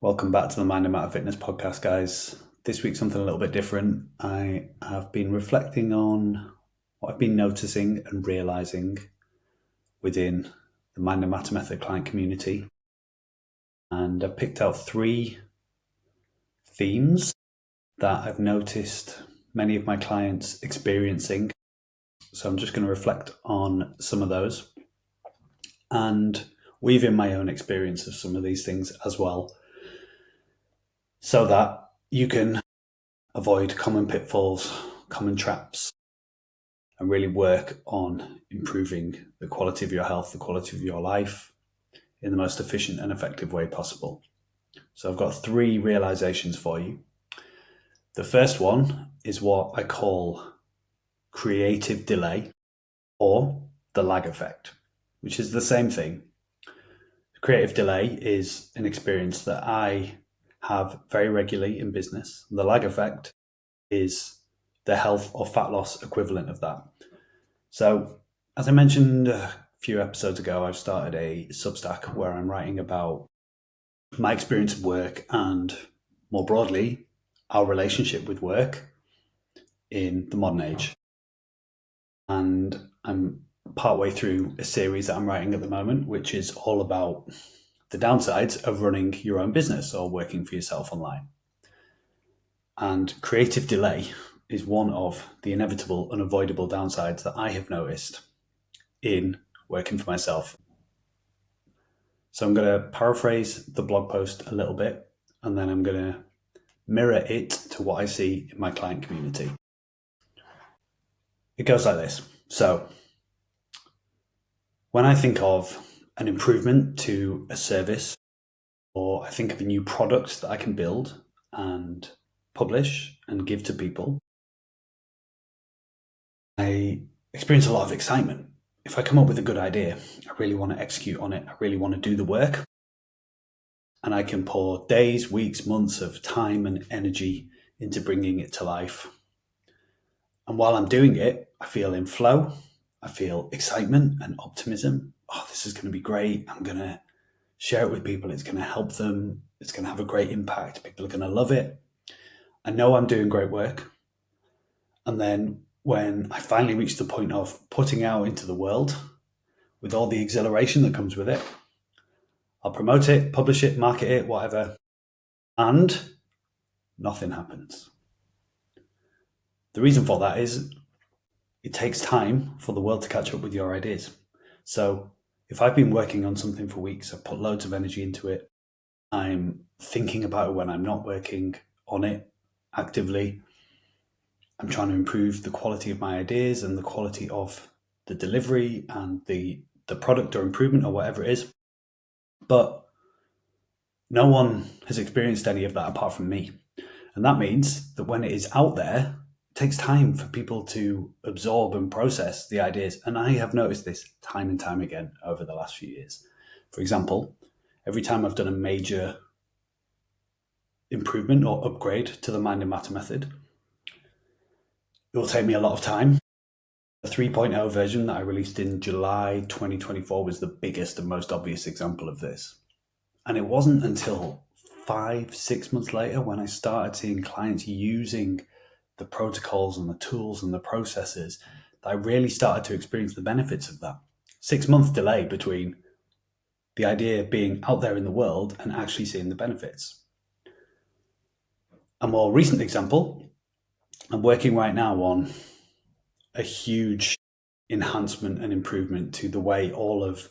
Welcome back to the Mind and Matter Fitness podcast, guys. This week, something a little bit different. I have been reflecting on what I've been noticing and realizing within the Mind and Matter Method client community. And I've picked out 3 themes that I've noticed many of my clients experiencing. So I'm just going to reflect on some of those and weave in my own experience of some of these things as well, so that you can avoid common pitfalls, common traps, and really work on improving the quality of your health, the quality of your life in the most efficient and effective way possible. So I've got 3 realizations for you. The first one is what I call creative delay, or the lag effect, which is the same thing. Creative delay is an experience that I have very regularly in business. The lag effect is the health or fat loss equivalent of that. So, as I mentioned a few episodes ago, I've started a Substack where I'm writing about my experience of work and, more broadly, our relationship with work in the modern age. And I'm partway through a series that I'm writing at the moment, which is all about the downsides of running your own business or working for yourself online. And creative delay is one of the inevitable, unavoidable downsides that I have noticed in working for myself. So I'm going to paraphrase the blog post a little bit, and then I'm going to mirror it to what I see in my client community. It goes like this. So when I think of an improvement to a service, or I think of a new product that I can build and publish and give to people, I experience a lot of excitement. If I come up with a good idea, I really want to execute on it. I really want to do the work. And I can pour days, weeks, months of time and energy into bringing it to life. And while I'm doing it, I feel in flow. I feel excitement and optimism. Oh, this is going to be great. I'm going to share it with people. It's going to help them. It's going to have a great impact. People are going to love it. I know I'm doing great work. And then when I finally reach the point of putting out into the world with all the exhilaration that comes with it, I'll promote it, publish it, market it, whatever, and nothing happens. The reason for that is it takes time for the world to catch up with your ideas. So if I've been working on something for weeks, I've put loads of energy into it, I'm thinking about it when I'm not working on it actively, I'm trying to improve the quality of my ideas and the quality of the delivery and the product or improvement or whatever it is. But no one has experienced any of that apart from me. And that means that when it is out there, it takes time for people to absorb and process the ideas. And I have noticed this time and time again over the last few years. For example, every time I've done a major improvement or upgrade to the Mind and Matter method, it will take me a lot of time. The 3.0 version that I released in July 2024 was the biggest and most obvious example of this. And it wasn't until 5-6 months later when I started seeing clients using the protocols and the tools and the processes that I really started to experience the benefits of that. 6-month delay between the idea being out there in the world and actually seeing the benefits. A more recent example, I'm working right now on a huge enhancement and improvement to the way all of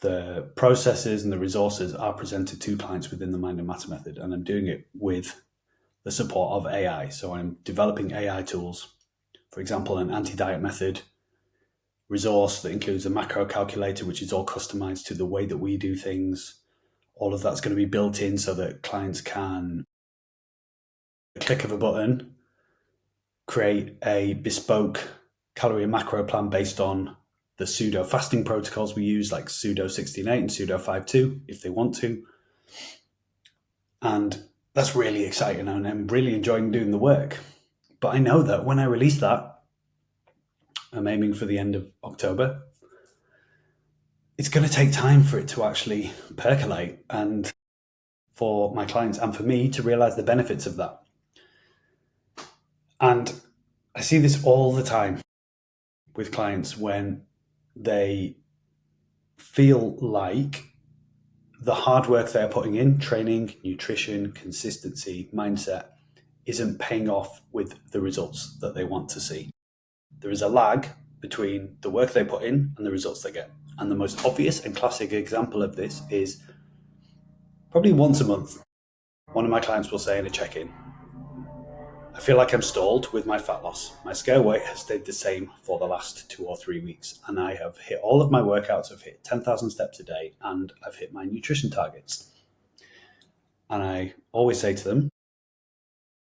the processes and the resources are presented to clients within the Mind and Matter method. And I'm doing it with the support of AI. So I'm developing AI tools, for example, an anti-diet method resource that includes a macro calculator, which is all customized to the way that we do things. All of that's going to be built in so that clients can, a click of a button, create a bespoke calorie and macro plan based on the pseudo fasting protocols we use, like pseudo 16-8 and pseudo 5-2, if they want to. And that's really exciting, and I'm really enjoying doing the work. But I know that when I release that, I'm aiming for the end of October, it's going to take time for it to actually percolate and for my clients and for me to realize the benefits of that. And I see this all the time with clients when they feel like the hard work they're putting in, training, nutrition, consistency, mindset, isn't paying off with the results that they want to see. There is a lag between the work they put in and the results they get. And the most obvious and classic example of this is probably once a month, one of my clients will say in a check-in, I feel like I'm stalled with my fat loss. My scale weight has stayed the same for the last 2 or 3 weeks, and I have hit all of my workouts. I've hit 10,000 steps a day, and I've hit my nutrition targets. And I always say to them,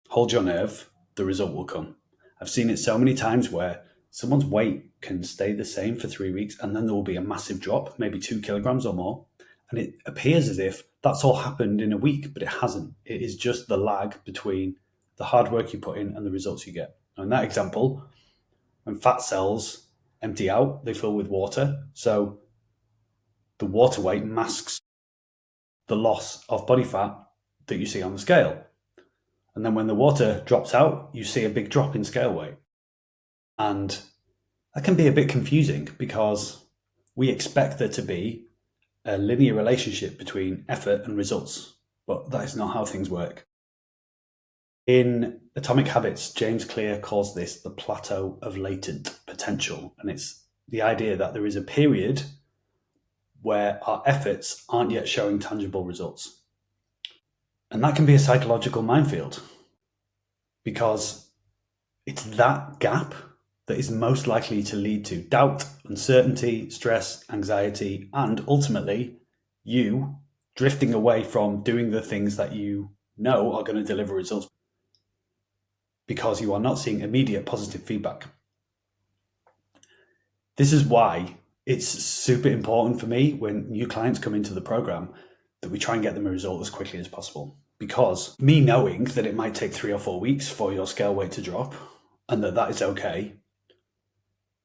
hold your nerve, the result will come. I've seen it so many times where someone's weight can stay the same for 3 weeks, and then there will be a massive drop, maybe 2 kilograms or more. And it appears as if that's all happened in a week, but it hasn't. It is just the lag between the hard work you put in and the results you get. Now, in that example, when fat cells empty out, they fill with water. So the water weight masks the loss of body fat that you see on the scale. And then when the water drops out, you see a big drop in scale weight. And that can be a bit confusing because we expect there to be a linear relationship between effort and results, but that is not how things work. In Atomic Habits, James Clear calls this the plateau of latent potential. And it's the idea that there is a period where our efforts aren't yet showing tangible results. And that can be a psychological minefield because it's that gap that is most likely to lead to doubt, uncertainty, stress, anxiety, and ultimately you drifting away from doing the things that you know are going to deliver results because you are not seeing immediate positive feedback. This is why it's super important for me when new clients come into the program that we try and get them a result as quickly as possible. Because me knowing that it might take 3 or 4 weeks for your scale weight to drop and that is okay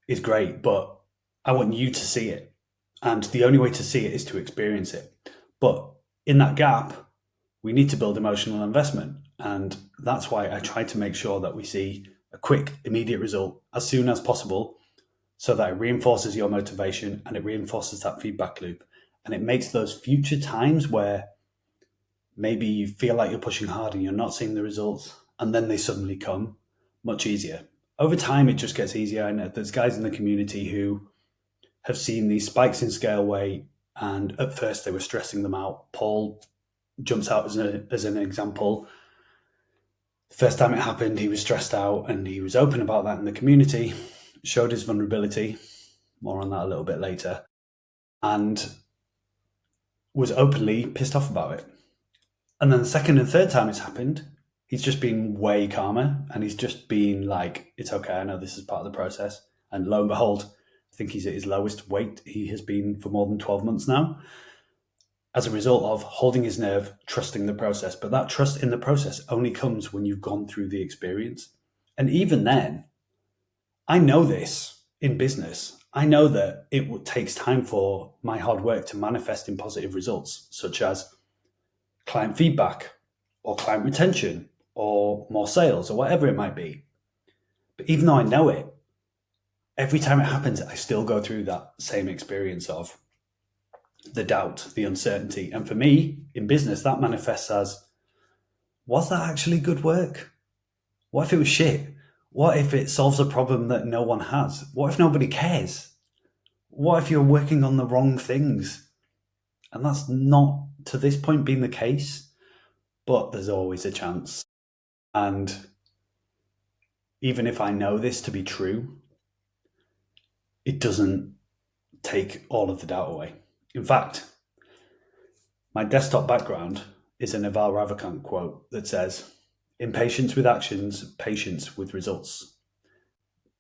is great, but I want you to see it. And the only way to see it is to experience it. But in that gap, we need to build emotional investment. And that's why I try to make sure that we see a quick, immediate result as soon as possible so that it reinforces your motivation and it reinforces that feedback loop. And it makes those future times where maybe you feel like you're pushing hard and you're not seeing the results and then they suddenly come much easier. Over time, it just gets easier. I know there's guys in the community who have seen these spikes in scale weight and at first they were stressing them out. Paul jumps out as an example. The first time it happened, he was stressed out and he was open about that in the community, showed his vulnerability, more on that a little bit later, and was openly pissed off about it. And then the second and third time it's happened, he's just been way calmer and he's just been like, it's okay, I know this is part of the process. And lo and behold, I think he's at his lowest weight he has been for more than 12 months now as a result of holding his nerve, trusting the process. But that trust in the process only comes when you've gone through the experience. And even then, I know this in business. I know that it takes time for my hard work to manifest in positive results, such as client feedback or client retention or more sales or whatever it might be. But even though I know it, every time it happens, I still go through that same experience of the doubt, the uncertainty. And for me, in business, that manifests as, was that actually good work? What if it was shit? What if it solves a problem that no one has? What if nobody cares? What if you're working on the wrong things? And that's not, to this point, been the case, but there's always a chance. And even if I know this to be true, it doesn't take all of the doubt away. In fact, my desktop background is a Naval Ravikant quote that says, impatience with actions, patience with results.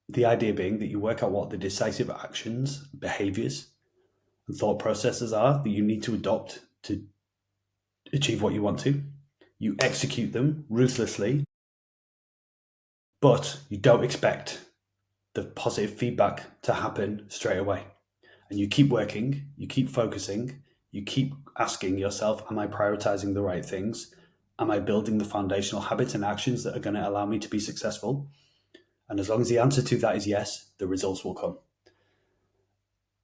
The idea being that you work out what the decisive actions, behaviors, and thought processes are that you need to adopt to achieve what you want to. You execute them ruthlessly, but you don't expect the positive feedback to happen straight away. And you keep working, you keep focusing, You keep asking yourself, am I prioritizing the right things? Am I building the foundational habits and actions that are going to allow me to be successful? And as long as the answer to that is yes, the results will come.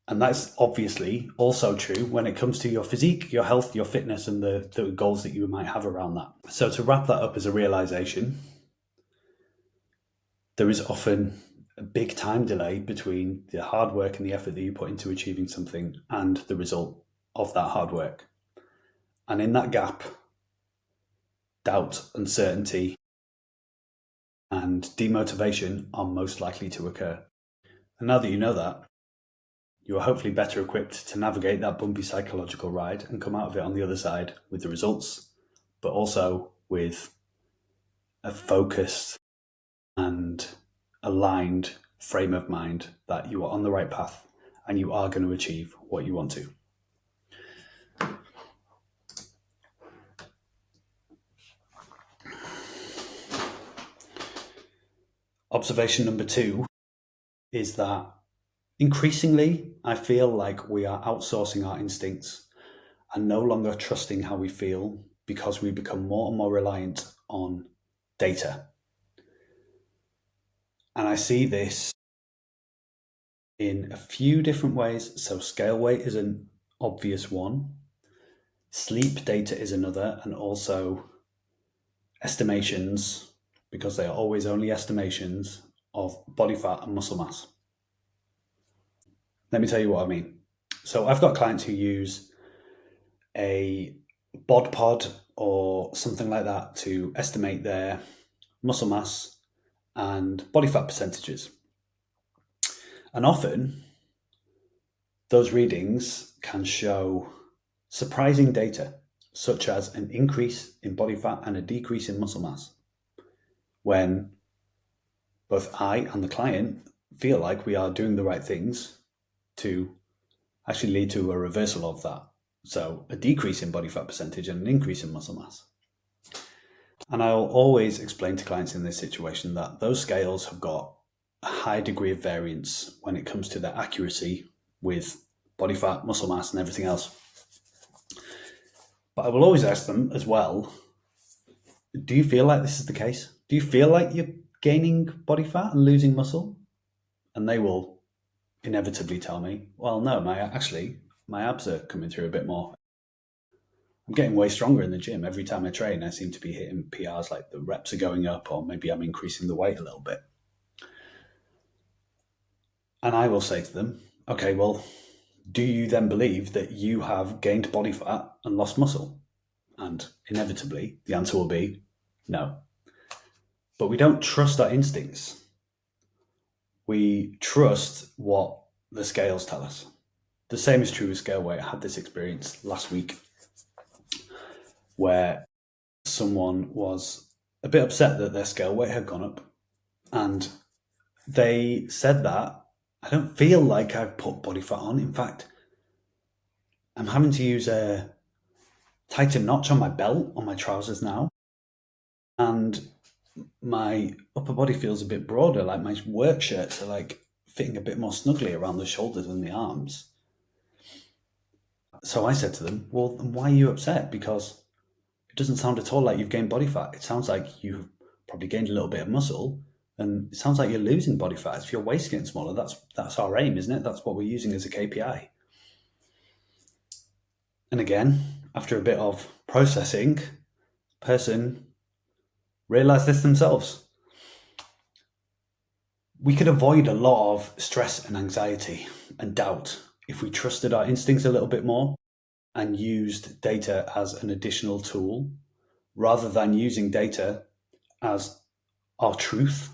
And that's obviously also true when it comes to your physique, your health, your fitness, and the goals that you might have around that. So to wrap that up as a realization, there is often a big time delay between the hard work and the effort that you put into achieving something and the result of that hard work. And in that gap, doubt, uncertainty, and demotivation are most likely to occur. And now that you know that, you are hopefully better equipped to navigate that bumpy psychological ride and come out of it on the other side with the results, but also with a focused and aligned frame of mind that you are on the right path and you are going to achieve what you want to. Observation number 2 is that increasingly, I feel like we are outsourcing our instincts and no longer trusting how we feel because we become more and more reliant on data. And I see this in a few different ways. So scale weight is an obvious one. Sleep data is another, and also estimations, because they are always only estimations of body fat and muscle mass. Let me tell you what I mean. So I've got clients who use a bod pod or something like that to estimate their muscle mass and body fat percentages. And often those readings can show surprising data, such as an increase in body fat and a decrease in muscle mass, when both I and the client feel like we are doing the right things to actually lead to a reversal of that. So a decrease in body fat percentage and an increase in muscle mass. And I'll always explain to clients in this situation that those scales have got a high degree of variance when it comes to their accuracy with body fat, muscle mass, and everything else. But I will always ask them as well, do you feel like this is the case? Do you feel like you're gaining body fat and losing muscle? And they will inevitably tell me, well, no, my abs are coming through a bit more. I'm getting way stronger in the gym. Every time I train, I seem to be hitting PRs, like the reps are going up, or maybe I'm increasing the weight a little bit. And I will say to them, okay, well, do you then believe that you have gained body fat and lost muscle? And inevitably, the answer will be no. But we don't trust our instincts. We trust what the scales tell us. The same is true with scale weight. I had this experience last week where someone was a bit upset that their scale weight had gone up. And they said that, I don't feel like I've put body fat on. In fact, I'm having to use a tighter notch on my belt, on my trousers now. And my upper body feels a bit broader, like my work shirts are like fitting a bit more snugly around the shoulders and the arms. So I said to them, well, why are you upset? Because it doesn't sound at all like you've gained body fat. It sounds like you've probably gained a little bit of muscle, and it sounds like you're losing body fat. If your waist getting smaller, that's our aim, isn't it? That's what we're using as a KPI. And again, after a bit of processing, person realized this themselves. We could avoid a lot of stress and anxiety and doubt if we trusted our instincts a little bit more and used data as an additional tool rather than using data as our truth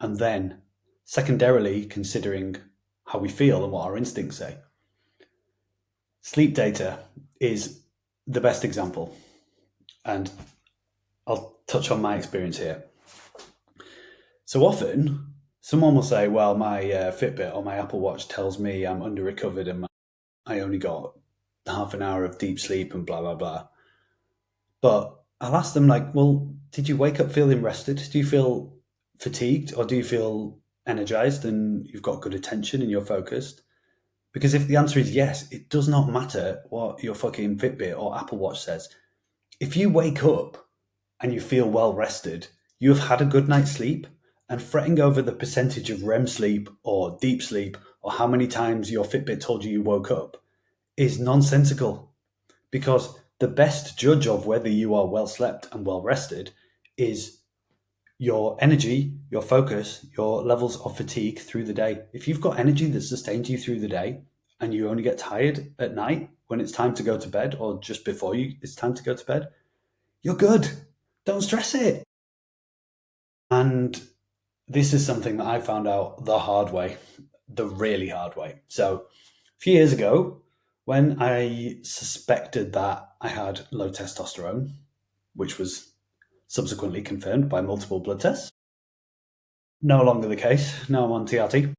and then secondarily considering how we feel and what our instincts say. Sleep data is the best example, and I'll touch on my experience here. So often someone will say, well, my Fitbit or my Apple Watch tells me I'm under recovered and I only got half an hour of deep sleep and blah, blah, blah. But I'll ask them, like, well, did you wake up feeling rested? Do you feel fatigued, or do you feel energized and you've got good attention and you're focused? Because if the answer is yes, it does not matter what your fucking Fitbit or Apple Watch says. If you wake up and you feel well rested, you have had a good night's sleep, and fretting over the percentage of REM sleep or deep sleep or how many times your Fitbit told you woke up is nonsensical, because the best judge of whether you are well slept and well rested is your energy, your focus, your levels of fatigue through the day. If you've got energy that sustains you through the day and you only get tired at night when it's time to go to bed or just before it's time to go to bed, you're good. Don't stress it. And this is something that I found out the hard way, the really hard way. So a few years ago, when I suspected that I had low testosterone, which was subsequently confirmed by multiple blood tests, no longer the case. Now I'm on TRT.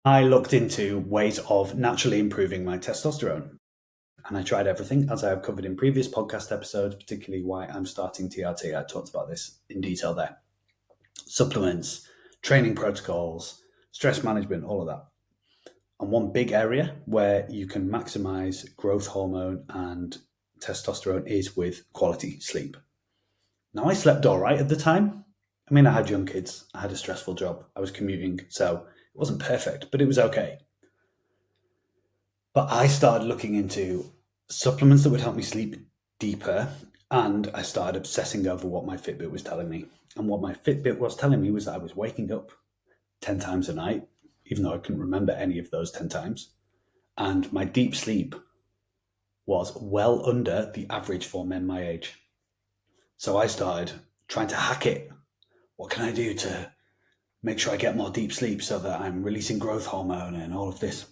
I looked into ways of naturally improving my testosterone. And I tried everything, as I have covered in previous podcast episodes, particularly why I'm starting TRT. I talked about this in detail there. Supplements, training protocols, stress management, all of that. And one big area where you can maximize growth hormone and testosterone is with quality sleep. Now, I slept all right at the time. I mean, I had young kids, I had a stressful job, I was commuting, so it wasn't perfect, but it was okay. But I started looking into supplements that would help me sleep deeper, and I started obsessing over what my Fitbit was telling me. And what my Fitbit was telling me was that I was waking up 10 times a night, even though I couldn't remember any of those 10 times. And my deep sleep was well under the average for men my age. So I started trying to hack it. What can I do to make sure I get more deep sleep so that I'm releasing growth hormone and all of this?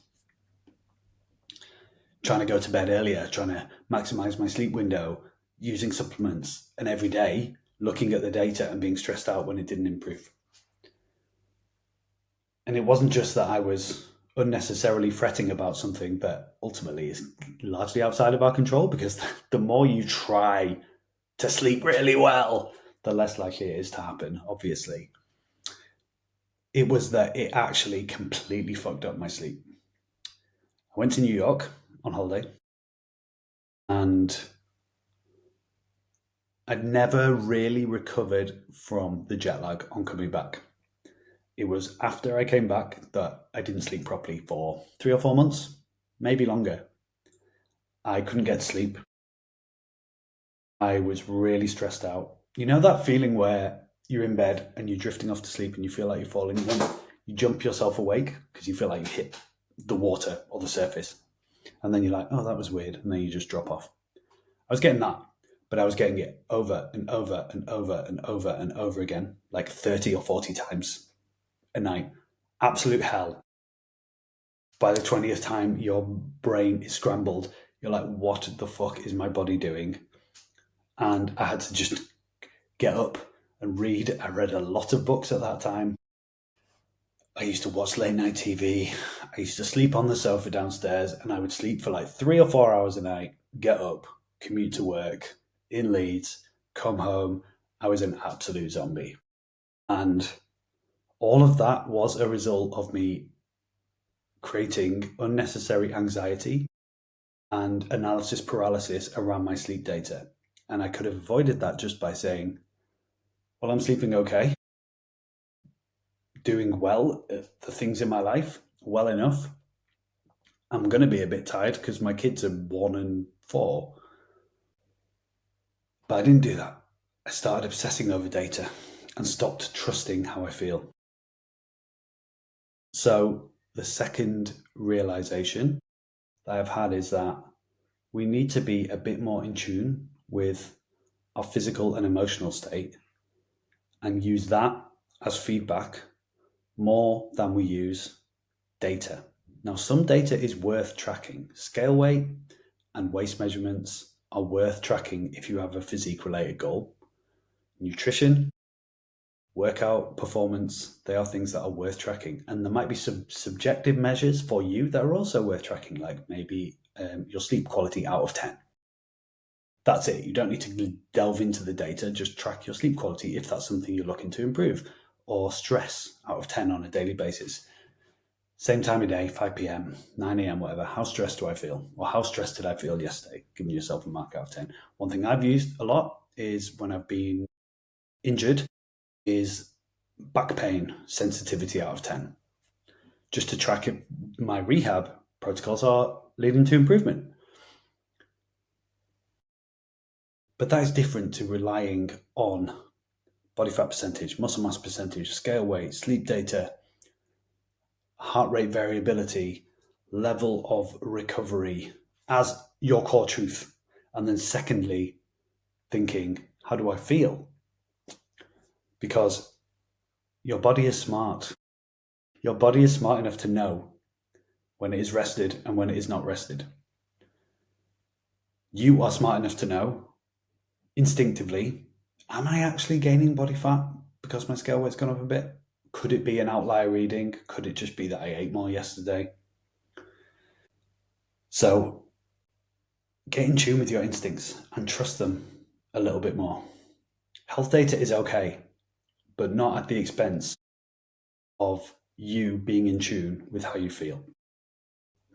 Trying to go to bed earlier, trying to maximize my sleep window, using supplements, and every day looking at the data and being stressed out when it didn't improve. And it wasn't just that I was unnecessarily fretting about something that ultimately is largely outside of our control, because the more you try to sleep really well, the less likely it is to happen, obviously. It was that it actually completely fucked up my sleep. I went to New York on holiday, and I'd never really recovered from the jet lag on coming back. It was after I came back that I didn't sleep properly for 3 or 4 months, maybe longer. I couldn't get to sleep. I was really stressed out. You know that feeling where you're in bed and you're drifting off to sleep and you feel like you're falling, and then you jump yourself awake because you feel like you hit the water or the surface. And then you're like, oh, that was weird. And then you just drop off. I was getting that, but I was getting it over and over and over and over and over again, like 30 or 40 times a night. Absolute hell. By the 20th time, your brain is scrambled. You're like, what the fuck is my body doing? And I had to just get up and read. I read a lot of books at that time. I used to watch late night TV. I used to sleep on the sofa downstairs, and I would sleep for like 3 or 4 hours a night, get up, commute to work in Leeds, come home. I was an absolute zombie. And all of that was a result of me creating unnecessary anxiety and analysis paralysis around my sleep data. And I could have avoided that just by saying, well, I'm sleeping okay, doing well at the things in my life, well enough. I'm going to be a bit tired because my kids are 1 and 4. But I didn't do that. I started obsessing over data and stopped trusting how I feel. So the second realization that I've had is that we need to be a bit more in tune with our physical and emotional state and use that as feedback more than we use data. Now, some data is worth tracking. Scale weight and waist measurements are worth tracking if you have a physique related goal. Nutrition, workout performance, they are things that are worth tracking. And there might be some subjective measures for you that are also worth tracking, like maybe your sleep quality out of 10. That's it. You don't need to delve into the data, just track your sleep quality if that's something you're looking to improve, or stress out of 10 on a daily basis. Same time of day, 5 p.m., 9 a.m., whatever. How stressed do I feel? Or how stressed did I feel yesterday? Giving yourself a mark out of 10. One thing I've used a lot is when I've been injured is back pain sensitivity out of 10. Just to track it, my rehab protocols are leading to improvement. But that is different to relying on body fat percentage, muscle mass percentage, scale weight, sleep data, heart rate variability, level of recovery as your core truth. And then, secondly, thinking, how do I feel? Because your body is smart. Your body is smart enough to know when it is rested and when it is not rested. You are smart enough to know instinctively, am I actually gaining body fat because my scale weight's gone up a bit? Could it be an outlier reading? Could it just be that I ate more yesterday? So get in tune with your instincts and trust them a little bit more. Health data is okay, but not at the expense of you being in tune with how you feel.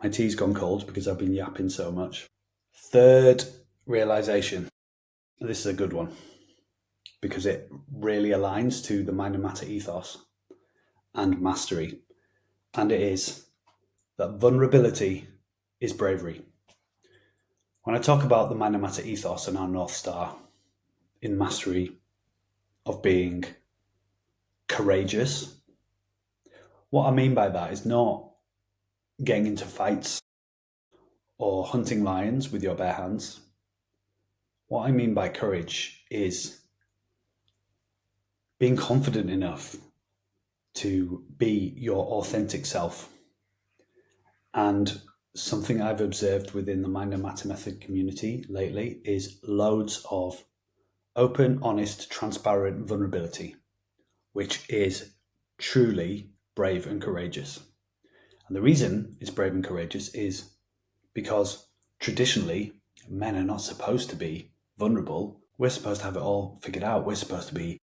My tea's gone cold because I've been yapping so much. Third realization. This is a good one because it really aligns to the mind and matter ethos and mastery. And it is that vulnerability is bravery. When I talk about the mind and matter ethos and our North Star in mastery of being courageous, what I mean by that is not getting into fights or hunting lions with your bare hands. What I mean by courage is being confident enough to be your authentic self. And something I've observed within the Mind and Matter Method community lately is loads of open, honest, transparent vulnerability, which is truly brave and courageous. And the reason it's brave and courageous is because traditionally men are not supposed to be vulnerable. We're supposed to have it all figured out. We're supposed to be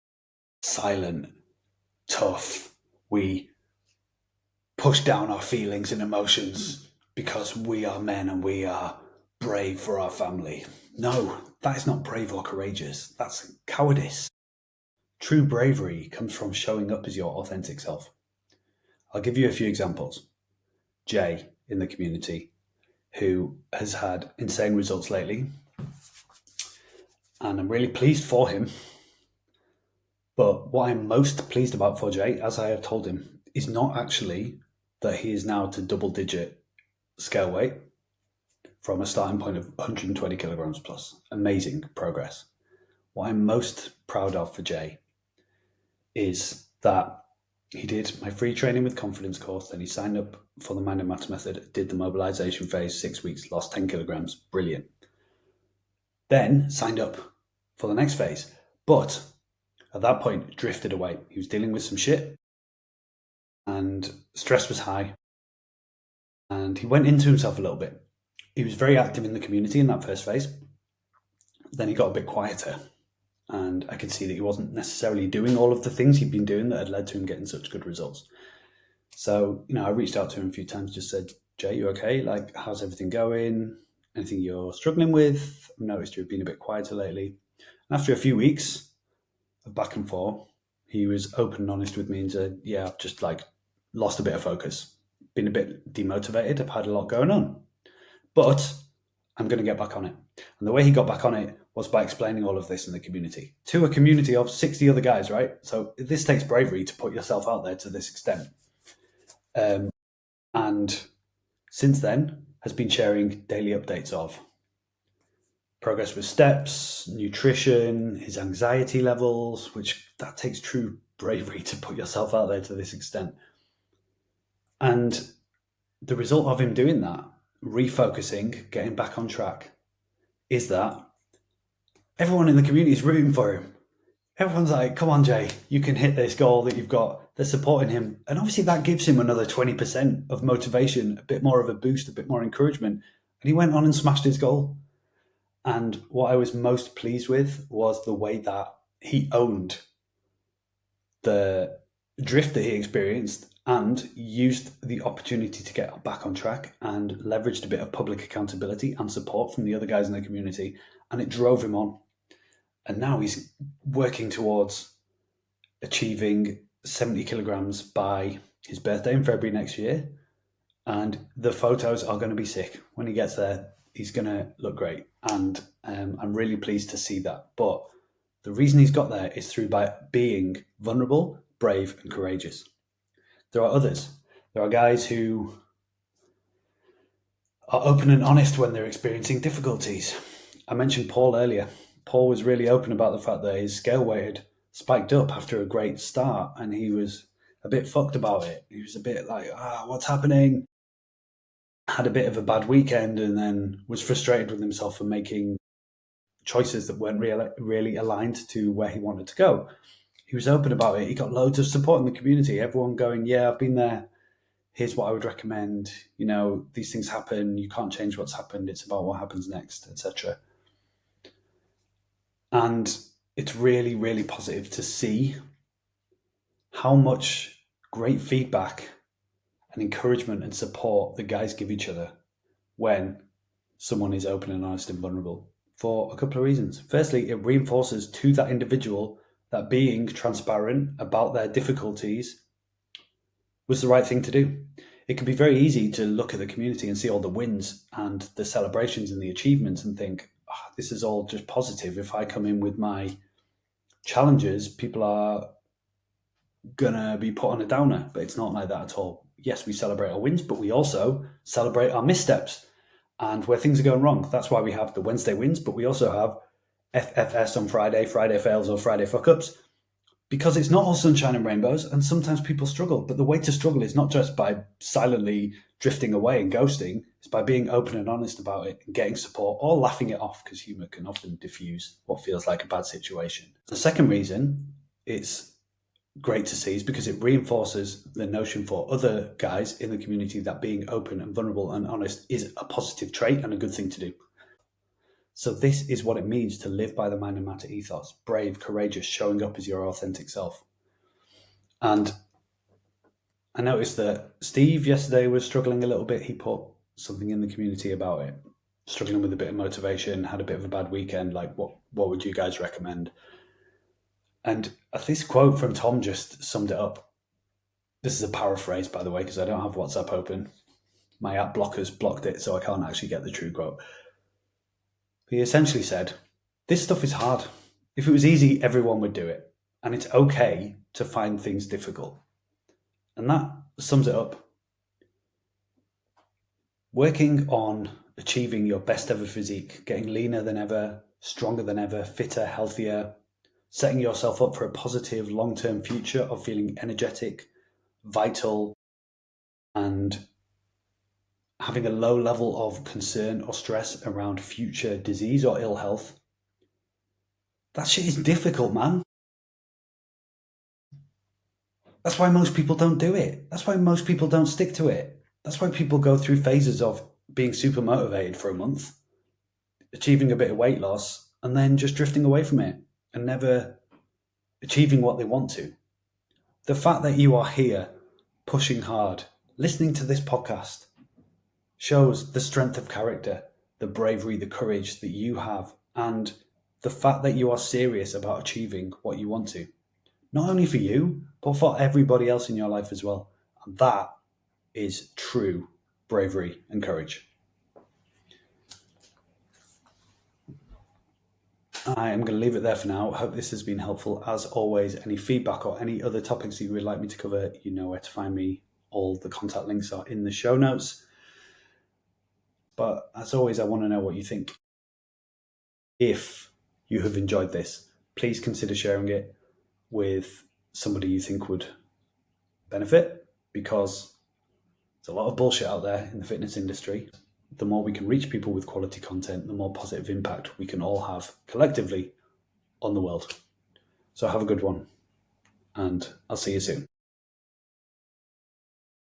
silent, tough. We push down our feelings and emotions because we are men and we are brave for our family. No, that is not brave or courageous. That's cowardice. True bravery comes from showing up as your authentic self. I'll give you a few examples. Jay in the community, who has had insane results lately, and I'm really pleased for him. But what I'm most pleased about for Jay, as I have told him, is not actually that he is now to double digit scale weight from a starting point of 120 kilograms plus. Amazing progress. What I'm most proud of for Jay is that he did my free training with confidence course, then he signed up for the Mind and Matter Method, did the mobilization phase, 6 weeks, lost 10 kilograms, brilliant. Then signed up for the next phase, but at that point drifted away. He was dealing with some shit and stress was high, and he went into himself a little bit. He was very active in the community in that first phase. Then he got a bit quieter, and I could see that he wasn't necessarily doing all of the things he'd been doing that had led to him getting such good results. So, I reached out to him a few times, just said, Jay, you okay? Like, how's everything going? Anything you're struggling with? I've noticed you've been a bit quieter lately. And after a few weeks of back and forth, he was open and honest with me and said, yeah, I've just lost a bit of focus, been a bit demotivated. I've had a lot going on, but I'm going to get back on it. And the way he got back on it was by explaining all of this in the community to a community of 60 other guys, right? So this takes bravery to put yourself out there to this extent. And since then has been sharing daily updates of progress with steps, nutrition, his anxiety levels, which that takes true bravery to put yourself out there to this extent. And the result of him doing that, refocusing, getting back on track, is that everyone in the community is rooting for him. Everyone's like, come on, Jay, you can hit this goal that you've got. They're supporting him. And obviously that gives him another 20% of motivation, a bit more of a boost, a bit more encouragement. And he went on and smashed his goal. And what I was most pleased with was the way that he owned the drift that he experienced and used the opportunity to get back on track and leveraged a bit of public accountability and support from the other guys in the community, and it drove him on. And now he's working towards achieving 70 kilograms by his birthday in February next year. And the photos are going to be sick. When he gets there, he's going to look great. And I'm really pleased to see that. But the reason he's got there is by being vulnerable, brave, and courageous. There are others. There are guys who are open and honest when they're experiencing difficulties. I mentioned Paul earlier. Paul was really open about the fact that his scale weight had spiked up after a great start, and he was a bit fucked about it. He was a bit like, what's happening? Had a bit of a bad weekend, and then was frustrated with himself for making choices that weren't really aligned to where he wanted to go. He was open about it. He got loads of support in the community. Everyone going, yeah, I've been there. Here's what I would recommend. You know, these things happen. You can't change what's happened. It's about what happens next, etc. And it's really, really positive to see how much great feedback and encouragement and support the guys give each other when someone is open and honest and vulnerable, for a couple of reasons. Firstly, it reinforces to that individual that being transparent about their difficulties was the right thing to do. It can be very easy to look at the community and see all the wins and the celebrations and the achievements and think, this is all just positive. If I come in with my challenges, people are going to be put on a downer. But it's not like that at all. Yes, we celebrate our wins, but we also celebrate our missteps and where things are going wrong. That's why we have the Wednesday wins, but we also have FFS on Friday, Friday fails or Friday fuck-ups, because it's not all sunshine and rainbows, and sometimes people struggle. But the way to struggle is not just by silently drifting away and ghosting. It's by being open and honest about it and getting support or laughing it off, because humour can often diffuse what feels like a bad situation. The second reason it's great to see is because it reinforces the notion for other guys in the community that being open and vulnerable and honest is a positive trait and a good thing to do. So this is what it means to live by the mind and matter ethos: brave, courageous, showing up as your authentic self. And I noticed that Steve yesterday was struggling a little bit. He put something in the community about it, struggling with a bit of motivation, had a bit of a bad weekend. Like, what would you guys recommend? And this quote from Tom just summed it up. This is a paraphrase, by the way, because I don't have WhatsApp open. My app blockers blocked it, so I can't actually get the true quote. He essentially said, this stuff is hard. If it was easy, everyone would do it. And it's okay to find things difficult. And that sums it up. Working on achieving your best ever physique, getting leaner than ever, stronger than ever, fitter, healthier, setting yourself up for a positive long-term future of feeling energetic, vital, and having a low level of concern or stress around future disease or ill health. That shit is difficult, man. That's why most people don't do it. That's why most people don't stick to it. That's why people go through phases of being super motivated for a month, achieving a bit of weight loss, and then just drifting away from it and never achieving what they want to. The fact that you are here, pushing hard, listening to this podcast, shows the strength of character, the bravery, the courage that you have, and the fact that you are serious about achieving what you want to. Not only for you, but for everybody else in your life as well. And that is true bravery and courage. I am going to leave it there for now. I hope this has been helpful. As always, any feedback or any other topics you would like me to cover, you know where to find me. All the contact links are in the show notes. But as always, I want to know what you think. If you have enjoyed this, please consider sharing it with somebody you think would benefit, because there's a lot of bullshit out there in the fitness industry. The more we can reach people with quality content, the more positive impact we can all have collectively on the world. So have a good one, and I'll see you soon.